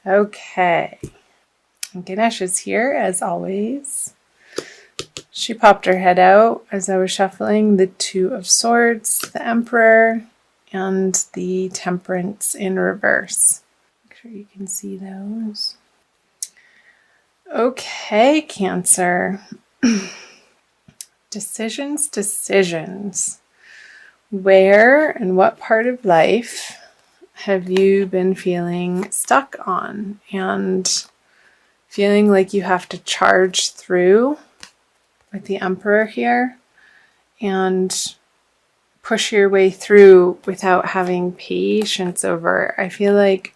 Okay. Ganesh is here as always. She popped her head out as I was shuffling the Two of Swords, the Emperor, and the Temperance in reverse. Make sure you can see those. Okay, Cancer. Decisions. Where and what part of life have you been feeling stuck on and feeling like you have to charge through with the Emperor here and push your way through without having patience over? I feel like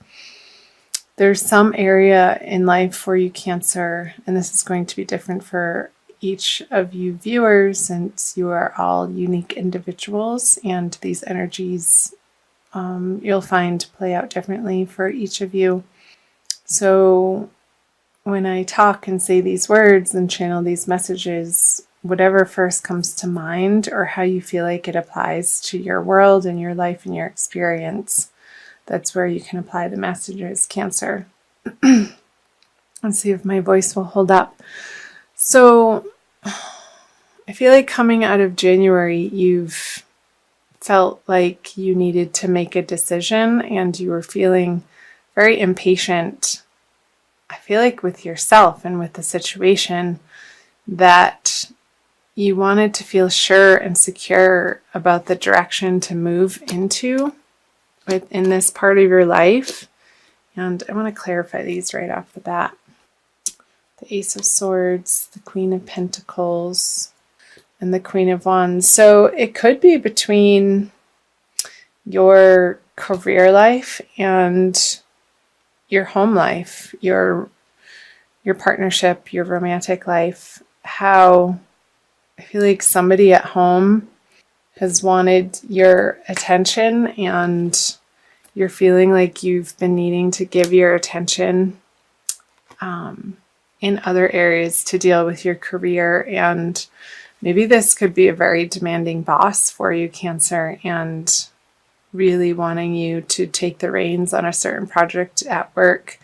there's some area in life for you, Cancer, and this is going to be different for each of you viewers since you are all unique individuals, and these energies you'll find play out differently for each of you. So when I talk and say these words and channel these messages, whatever first comes to mind or how you feel like it applies to your world and your life and your experience, that's where you can apply the messages, Cancer. Let's see if my voice will hold up. So I feel like coming out of January, you've felt like you needed to make a decision and you were feeling very impatient. I feel like with yourself and with the situation that you wanted to feel sure and secure about the direction to move into within this part of your life. And I want to clarify these right off the bat. The Ace of Swords, the Queen of Pentacles, and the Queen of Wands. So it could be between your career life and your home life, your partnership, your romantic life. How I feel like somebody at home has wanted your attention and you're feeling like you've been needing to give your attention in other areas to deal with your career. And maybe this could be a very demanding boss for you, Cancer, and really wanting you to take the reins on a certain project at work.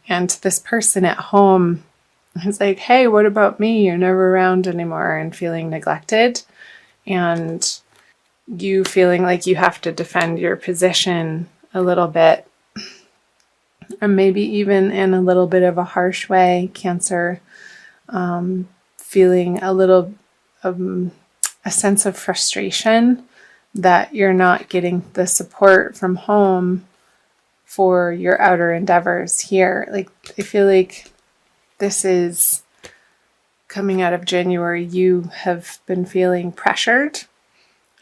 And this person at home is like, hey, what about me? You're never around anymore, and feeling neglected. And you feeling like you have to defend your position a little bit. Or maybe even in a little bit of a harsh way, Cancer, feeling a little a sense of frustration that you're not getting the support from home for your outer endeavors here. Like, I feel like this is coming out of January, you have been feeling pressured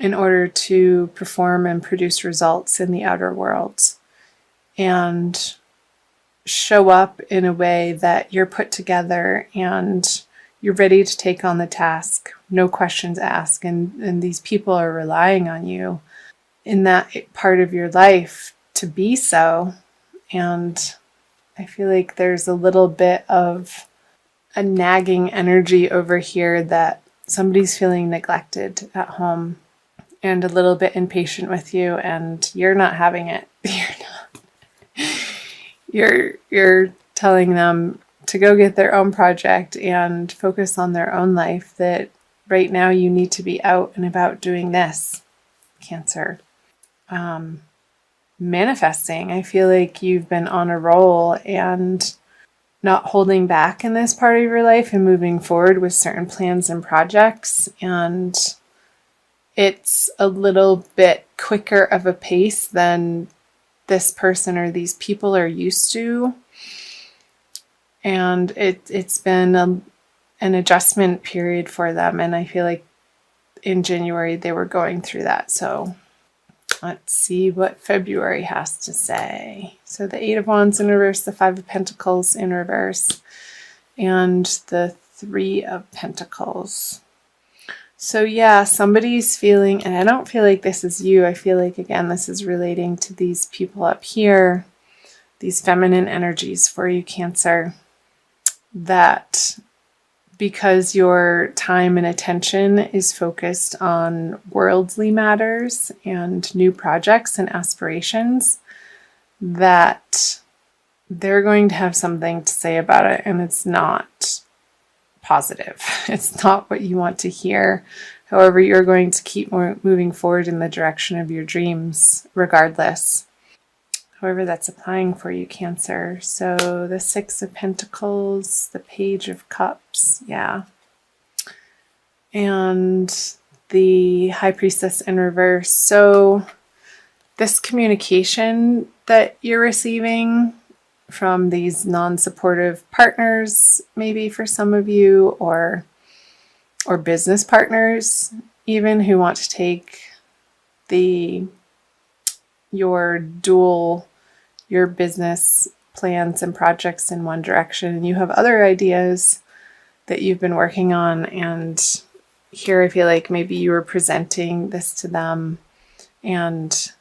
in order to perform and produce results in the outer world and show up in a way that you're put together and you're ready to take on the task, no questions asked, and these people are relying on you in that part of your life to be so. And I feel like there's a little bit of a nagging energy over here that somebody's feeling neglected at home and a little bit impatient with you, and you're not having it. You're telling them to go get their own project and focus on their own life, that right now you need to be out and about doing this, Cancer. Manifesting. I feel like you've been on a roll and not holding back in this part of your life and moving forward with certain plans and projects. And it's a little bit quicker of a pace than this person or these people are used to. And it's been an adjustment period for them. And I feel like in January they were going through that. So let's see what February has to say. So the Eight of Wands in reverse, the Five of Pentacles in reverse, and the Three of Pentacles. So yeah, somebody's feeling, and I don't feel like this is you. I feel like, again, this is relating to these people up here, these feminine energies for you, Cancer, that because your time and attention is focused on worldly matters and new projects and aspirations, that they're going to have something to say about it, and it's not positive. It's not what you want to hear. However, you're going to keep moving forward in the direction of your dreams regardless. However, that's applying for you, Cancer. So the Six of Pentacles, the Page of Cups, yeah. And the High Priestess in reverse. So this communication that you're receiving from these non-supportive partners, maybe for some of you, or business partners even, who want to take your business plans and projects in one direction, and you have other ideas that you've been working on, and here I feel like maybe you were presenting this to them, and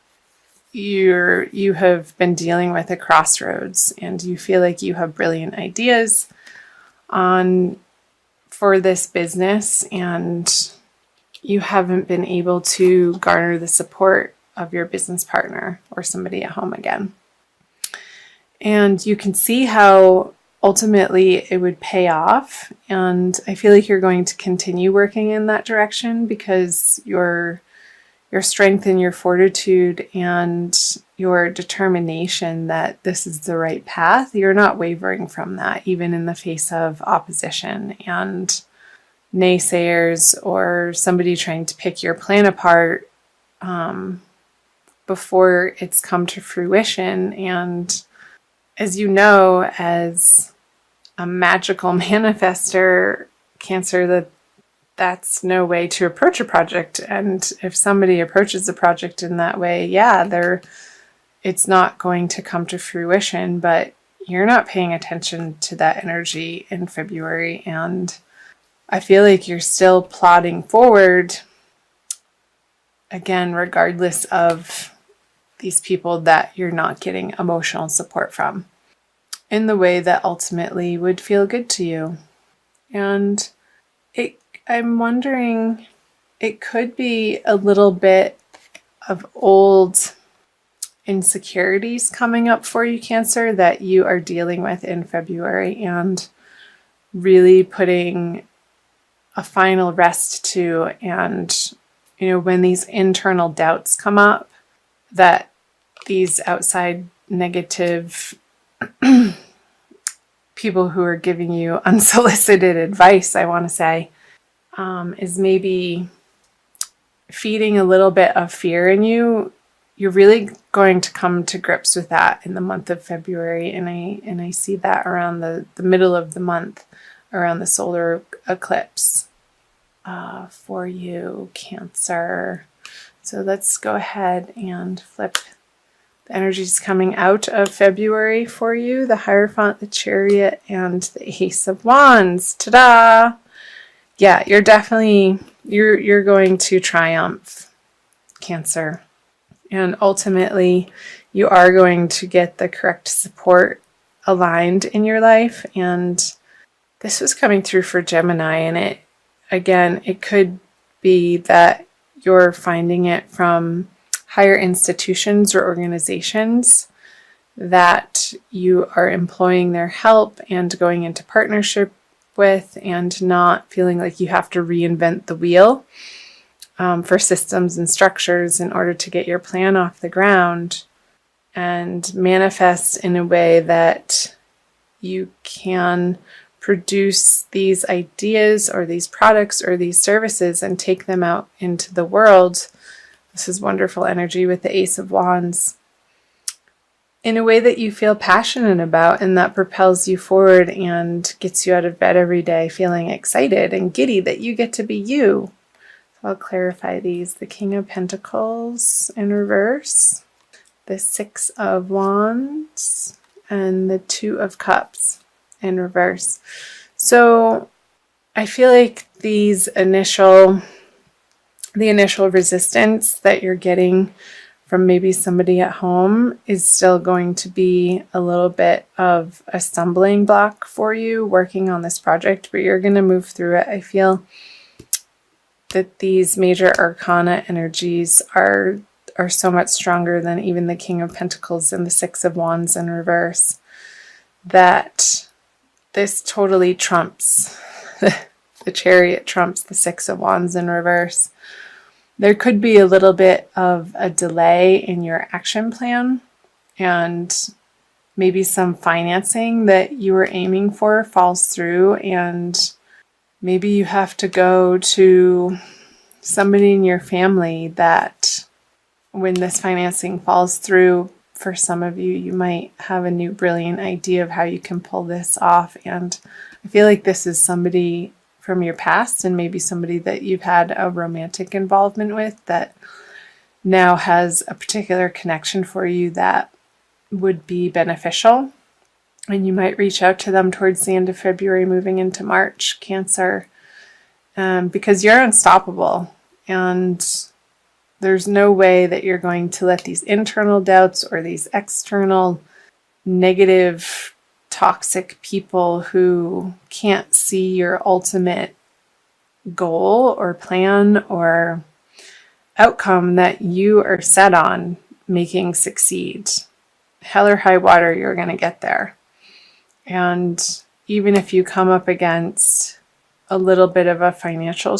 you have been dealing with a crossroads, and you feel like you have brilliant ideas for this business, and you haven't been able to garner the support of your business partner or somebody at home again. And you can see how ultimately it would pay off, and I feel like you're going to continue working in that direction because your strength and your fortitude and your determination that this is the right path, you're not wavering from that, even in the face of opposition and naysayers or somebody trying to pick your plan apart before it's come to fruition. And as you know, as a magical manifester, Cancer, that's no way to approach a project. And if somebody approaches a project in that way, it's not going to come to fruition, but you're not paying attention to that energy in February. And I feel like you're still plodding forward, again, regardless of these people that you're not getting emotional support from in the way that ultimately would feel good to you. And I'm wondering, it could be a little bit of old insecurities coming up for you, Cancer, that you are dealing with in February, and really putting a final rest to. And, when these internal doubts come up, that these outside negative people who are giving you unsolicited advice, I want to say, is maybe feeding a little bit of fear in you. You're really going to come to grips with that in the month of February, and I see that around the middle of the month, around the solar eclipse for you, Cancer. So let's go ahead and flip the energies coming out of February for you: the Hierophant, the Chariot, and the Ace of Wands. Ta-da! Yeah, you're definitely, you're going to triumph, Cancer. And ultimately, you are going to get the correct support aligned in your life. And this was coming through for Gemini. And it could be that you're finding it from higher institutions or organizations that you are employing their help and going into partnership with, and not feeling like you have to reinvent the wheel for systems and structures in order to get your plan off the ground and manifest in a way that you can produce these ideas or these products or these services and take them out into the world. This is wonderful energy with the Ace of Wands, in a way that you feel passionate about and that propels you forward and gets you out of bed every day feeling excited and giddy that you get to be you. So I'll clarify these: the King of Pentacles in reverse, the Six of Wands, and the Two of Cups in reverse. So I feel like the initial resistance that you're getting from maybe somebody at home is still going to be a little bit of a stumbling block for you working on this project, but you're going to move through it. I feel that these major arcana energies are so much stronger than even the King of Pentacles and the Six of Wands in reverse. that this totally trumps the Chariot, trumps the Six of Wands in reverse. There could be a little bit of a delay in your action plan, and maybe some financing that you were aiming for falls through, and maybe you have to go to somebody in your family that, when this financing falls through, for some of you, you might have a new brilliant idea of how you can pull this off. And I feel like this is somebody from your past, and maybe somebody that you've had a romantic involvement with that now has a particular connection for you that would be beneficial. And you might reach out to them towards the end of February, moving into March, Cancer, because you're unstoppable. And there's no way that you're going to let these internal doubts or these external negative, toxic people who can't see your ultimate goal or plan or outcome that you are set on making succeed. Hell or high water, you're going to get there. And even if you come up against a little bit of a financial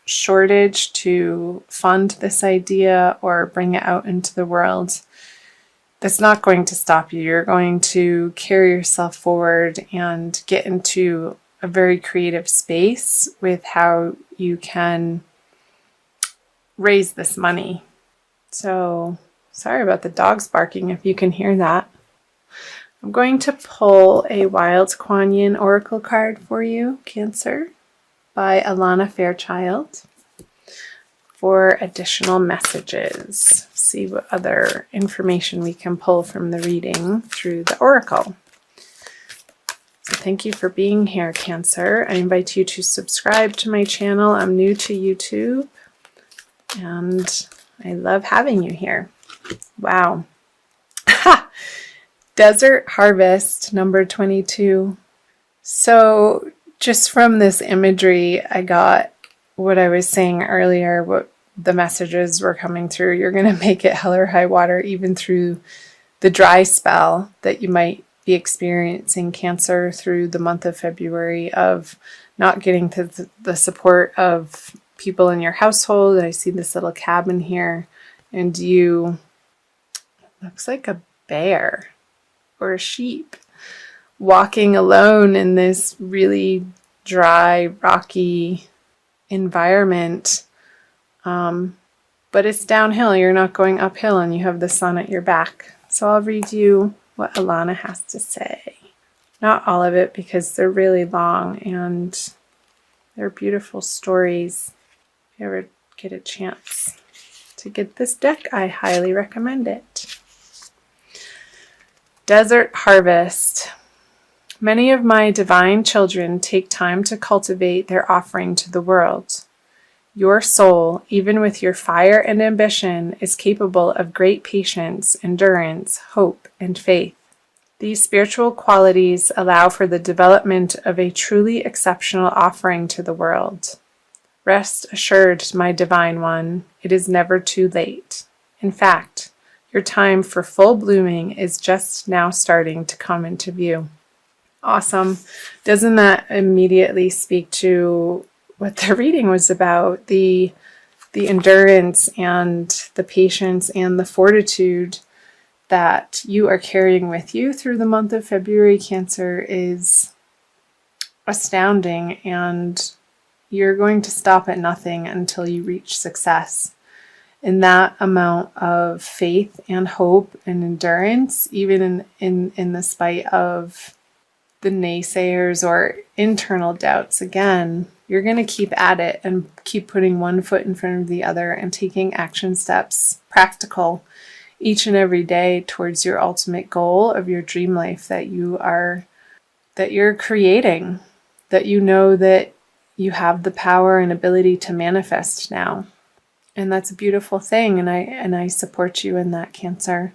shortage to fund this idea or bring it out into the world, that's not going to stop you. You're going to carry yourself forward and get into a very creative space with how you can raise this money. So, sorry about the dogs barking if you can hear that. I'm going to pull a Wild Kuan Yin Oracle card for you, Cancer, by Alana Fairchild, for additional messages. See what other information we can pull from the reading through the Oracle. So thank you for being here, Cancer. I invite you to subscribe to my channel. I'm new to YouTube, and I love having you here. Wow. Desert Harvest, number 22. So just from this imagery, I got what I was saying earlier, what the messages were coming through. You're going to make it hell or high water, even through the dry spell that you might be experiencing, Cancer, through the month of February, of not getting to the support of people in your household. I see this little cabin here, and you, looks like a bear or a sheep, walking alone in this really dry, rocky environment. But it's downhill. You're not going uphill, and you have the sun at your back. So I'll read you what Alana has to say. Not all of it, because they're really long and they're beautiful stories. If you ever get a chance to get this deck, I highly recommend it. Desert Harvest. Many of my divine children take time to cultivate their offering to the world. Your soul, even with your fire and ambition, is capable of great patience, endurance, hope, and faith. These spiritual qualities allow for the development of a truly exceptional offering to the world. Rest assured, my divine one, it is never too late. In fact, your time for full blooming is just now starting to come into view. Awesome. Doesn't that immediately speak to what the reading was about? The endurance and the patience and the fortitude that you are carrying with you through the month of February, Cancer, is astounding, and you're going to stop at nothing until you reach success. And that amount of faith and hope and endurance, even in the spite of the naysayers or internal doubts, again, you're going to keep at it and keep putting one foot in front of the other and taking action steps, practical, each and every day towards your ultimate goal of your dream life that you're creating, that you know that you have the power and ability to manifest now. And that's a beautiful thing, and I support you in that, Cancer.